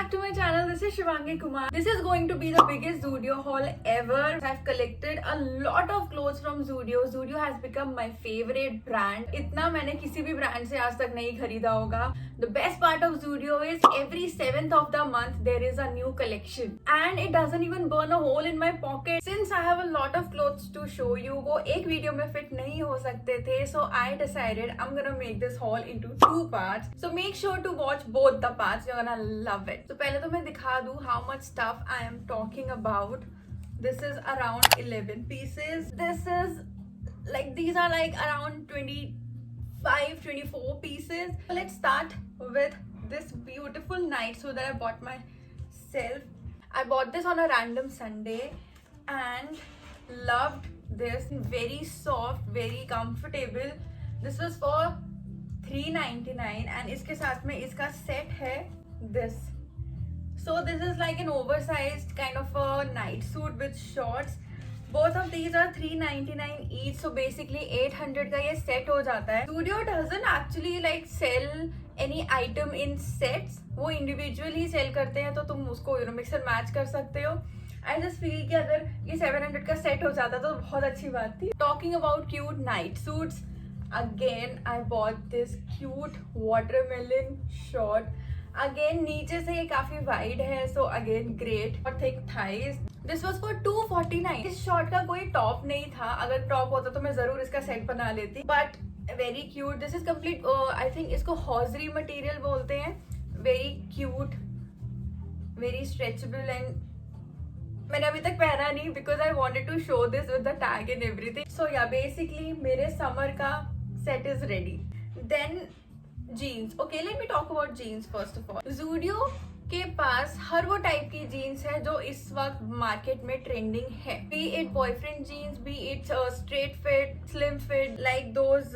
back to my channel. This is Shivangi Kumar. This is going to be the biggest Zudio haul ever. I've collected a lot of clothes from Zudio. Zudio has become my favorite brand. इतना मैंने किसी भी brand से आज तक नहीं खरीदा होगा. The best part of Zudio is every 7th of the month there is a new collection and it doesn't even burn a hole in my pocket. Since I have a lot of clothes to show you, वो एक video में fit नहीं हो सकते थे, so I decided I'm gonna make this haul into 2 parts. So make sure to watch both the parts. You're gonna love it. So पहले तो मैं दिखा दूँ how much stuff I am talking about. This is around 11 pieces. This is like, these are like around 24 pieces. So let's start with this beautiful night suit that I bought myself. I bought this on a random Sunday and loved this. Very soft, very comfortable. This was for $3.99 and इसके साथ में इसका set है this. So this is like an oversized kind of a night suit with shorts. Both of these are $3.99 each, so basically 800 का ये set हो जाता है. Zudio doesn't actually like sell any item in sets. वो individually sell करते हैं, तो तुम उसको mix and match कर सकते हो. I just feel कि अगर ये 700 का set हो जाता तो बहुत अच्छी बात थी. Talking about cute night suits, again I bought this cute watermelon short. Again नीचे से ये काफी wide है, so again great for thick thighs. This was for $249. इस शॉर्ट का कोई टॉप नहीं था. अगर टॉप होता तो मैं जरूर इसका सेट बना लेती. But very cute. This is complete. I think इसको हॉजरी मटेरियल बोलते हैं. Very cute, very stretchable and मैंने अभी तक पहना नहीं because I wanted to show this with the tag and everything. So yeah, basically मेरे समर का set is ready. Then jeans. Okay, let me talk about jeans first of all. Zudio के पास हर वो type की jeans है जो इस वक्त market में ट्रेंडिंग है. Be it boyfriend jeans, be it straight fit, slim fit, like those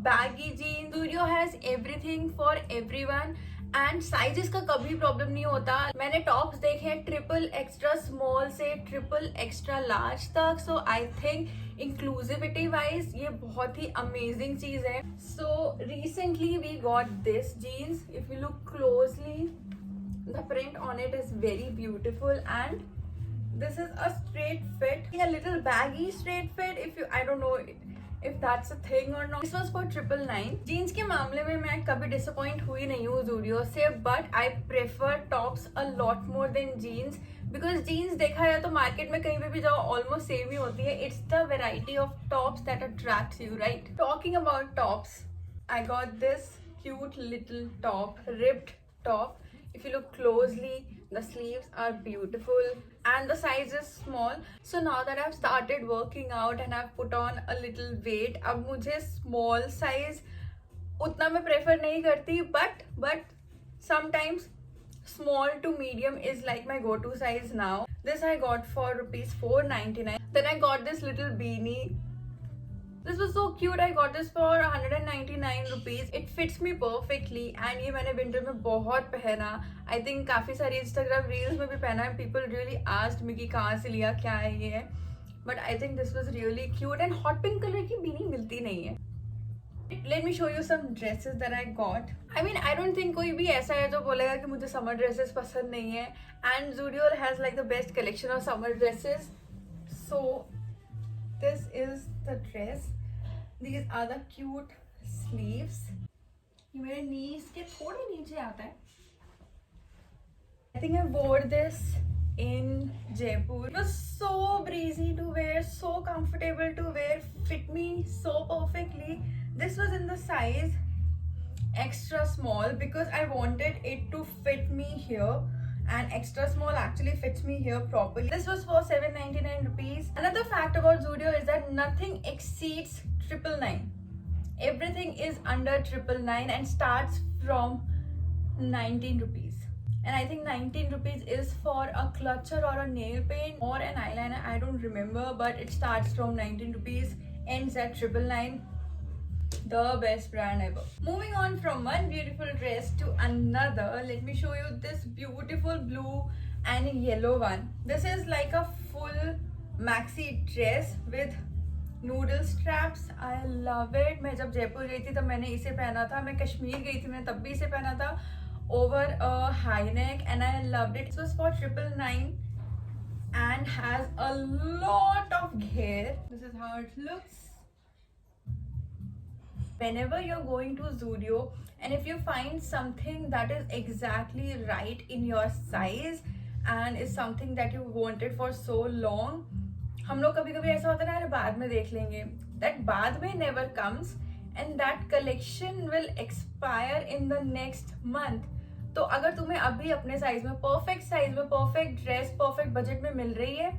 baggy jeans. Zudio has everything for everyone. And sizes का कभी प्रॉब्लम नहीं होता. मैंने टॉप्स देखे हैं ट्रिपल एक्स्ट्रा स्मॉल से ट्रिपल एक्स्ट्रा लार्ज तक. So I think inclusivity wise ये बहुत ही अमेजिंग चीज है. So recently we got this jeans. If you look closely, the print on it is very beautiful and this is a straight fit, a little baggy straight fit. If you, I don't know if that's a thing or not. This was for $999. Jeans के मामले में मैं कभी disappoint हुई नहीं हूँ Zudio से, but I prefer tops a lot more than jeans because jeans देखा जाए तो मार्केट में कहीं पे भी जाओ ऑलमोस्ट सेम ही होती है. It's the variety of tops that attracts you, right? Talking about tops, I got this cute little top, ribbed top. If you look closely, the sleeves are beautiful and the size is small. So now that I've started working out and I've put on a little weight, अब मुझे small size उतना मैं prefer नहीं करती, but sometimes small to medium is like my go-to size now. This I got for rupees 499. Then I got this little beanie. This was so cute. I got this for 199 rupees. It fits me perfectly and ये मैंने winter में बहुत पहना. I think काफी सारी Instagram reels में भी पहना है. People really asked me कि कहाँ से लिया, क्या है ये. But I think this was really cute and hot pink color की beanie मिलती नहीं है. Let me show you some dresses that I got. I mean, I don't think कोई भी ऐसा है जो बोलेगा कि मुझे summer dresses पसंद नहीं है. And Zudio has like the best collection of summer dresses. So this is the dress. These are the cute sleeves. ये मेरे knees के थोड़े नीचे आता है. I think I wore this in Jaipur. It was so breezy to wear, so comfortable to wear, fit me so perfectly. This was in the size extra small because I wanted it to fit me here. And extra small actually fits me here properly. This was for 799 rupees. Another fact about Zudio is that nothing exceeds 999. Everything is under 999 and starts from 19 rupees. And I think 19 rupees is for a clutcher or a nail paint or an eyeliner. I don't remember, but it starts from 19 rupees, ends at 999. The best brand ever. Moving on from one beautiful dress to another, let me show you this beautiful blue and yellow one. This is like a full maxi dress with noodle straps. I love it. मैं जब जयपुर गई थी तब मैंने इसे पहना था. मैं कश्मीर गई थी, मैंने तब भी इसे पहना था. over a high neck and I loved it. This was for 999 and has a lot of hair. This is how it looks. Whenever you're going to Zudio and if you find something that is exactly right in your size and is something that you wanted for so long, हम लोग कभी कभी ऐसा होता है ना, यार बाद में देख लेंगे, that बाद में never comes and that collection will expire in the next month. तो अगर तुम्हें अभी अपने साइज में, परफेक्ट साइज में, परफेक्ट ड्रेस परफेक्ट बजट में मिल रही है,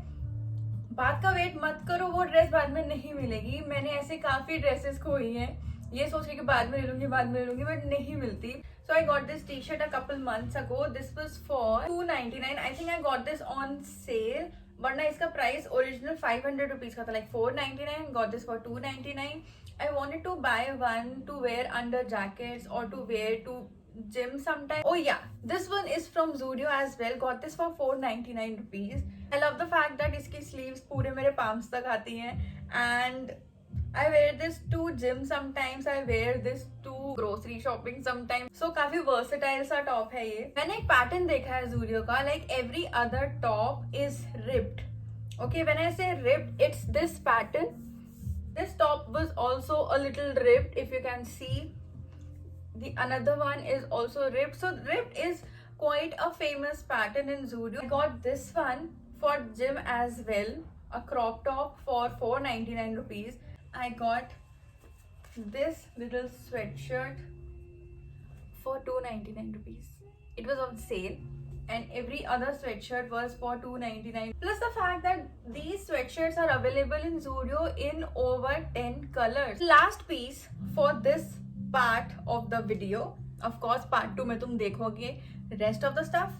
बात का वेट मत करो, वो ड्रेस बाद में नहीं मिलेगी. मैंने ऐसे काफी ड्रेसेस खोई हैं ये सोच के कि बाद में ले लूंगी बट नहीं मिलती. So I got this T shirt a couple months ago. This was for 299. I think I got this on sale, वरना इसका प्राइस ओरिजिनल 500 रुपीज का था, like 499. Got this for 299. I wanted to buy one to wear under jackets or to wear to gym sometime. Oh yeah, this one is from Zudio as well. Got this for 499 rupees. I love the fact that इसकी sleeves पूरे मेरे palms तक आती हैं and I wear this to gym sometimes. I wear this to grocery shopping sometimes. So काफी versatile सा top है ये. मैंने एक pattern देखा है Zudio का, like every other top is ripped. Okay, when I say ripped, it's this pattern. This top was also a little ripped, if you can see. The another one is also ripped. So ripped is quite a famous pattern in Zudio. I got this one for gym as well, a crop top for 499 rupees. I got this little sweatshirt for 299 rupees. It was on sale. And every other sweatshirt was for 299. Plus the fact that these sweatshirts are available in Zudio in over 10 colors. Last piece for this part of the video, of course part 2 में तुम देखोगे rest of the stuff,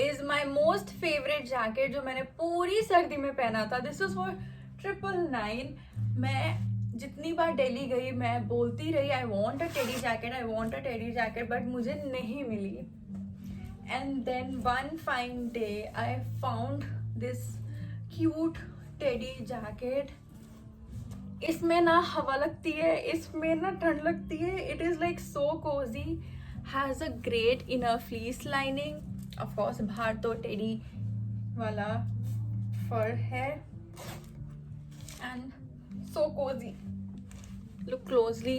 is my most favorite jacket जो मैंने पूरी सर्दी में पहना था. This was for 999. मैं जितनी बार दिल्ली गई मैं बोलती रही I want a teddy jacket, but मुझे नहीं मिली. And then one fine day I found this cute teddy jacket. इसमें ना हवा लगती है, इसमें ना ठंड लगती है. It is like so cozy. Has a great inner fleece lining. Of course बाहर तो teddy वाला fur है. And so cozy. Look closely.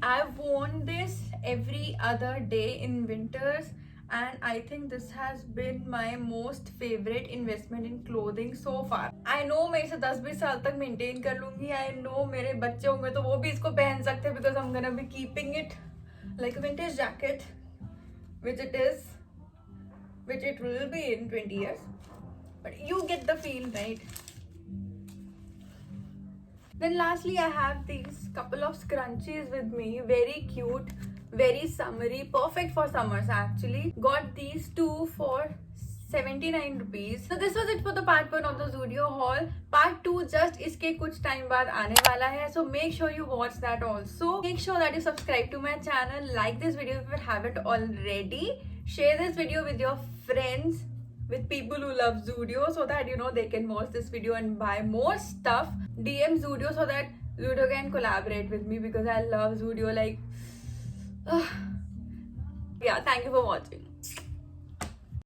I've worn this every other day in winters and I think this has been my most favorite investment in clothing so far. I know मैं इसे 10-20 साल तक maintain कर लूंगी. I know मेरे बच्चे होंगे तो वो भी इसको पहन सकते हैं because I'm gonna be keeping it like a vintage jacket, which it will be in 20 years. But you get the feel, right? Then lastly I have these couple of scrunchies with me, very cute, very summery, perfect for summers actually. Got these two for 79 rupees. So this was it for the part 1 of the Zudio haul. Part 2 just इसके कुछ time बाद आने वाला है, so make sure you watch that also. Make sure that you subscribe to my channel, like this video if you haven't already, share this video with your friends, with people who love Zudio so that you know they can watch this video and buy more stuff. DM Zudio so that Zudio can collaborate with me because I love Zudio like yeah, thank you for watching.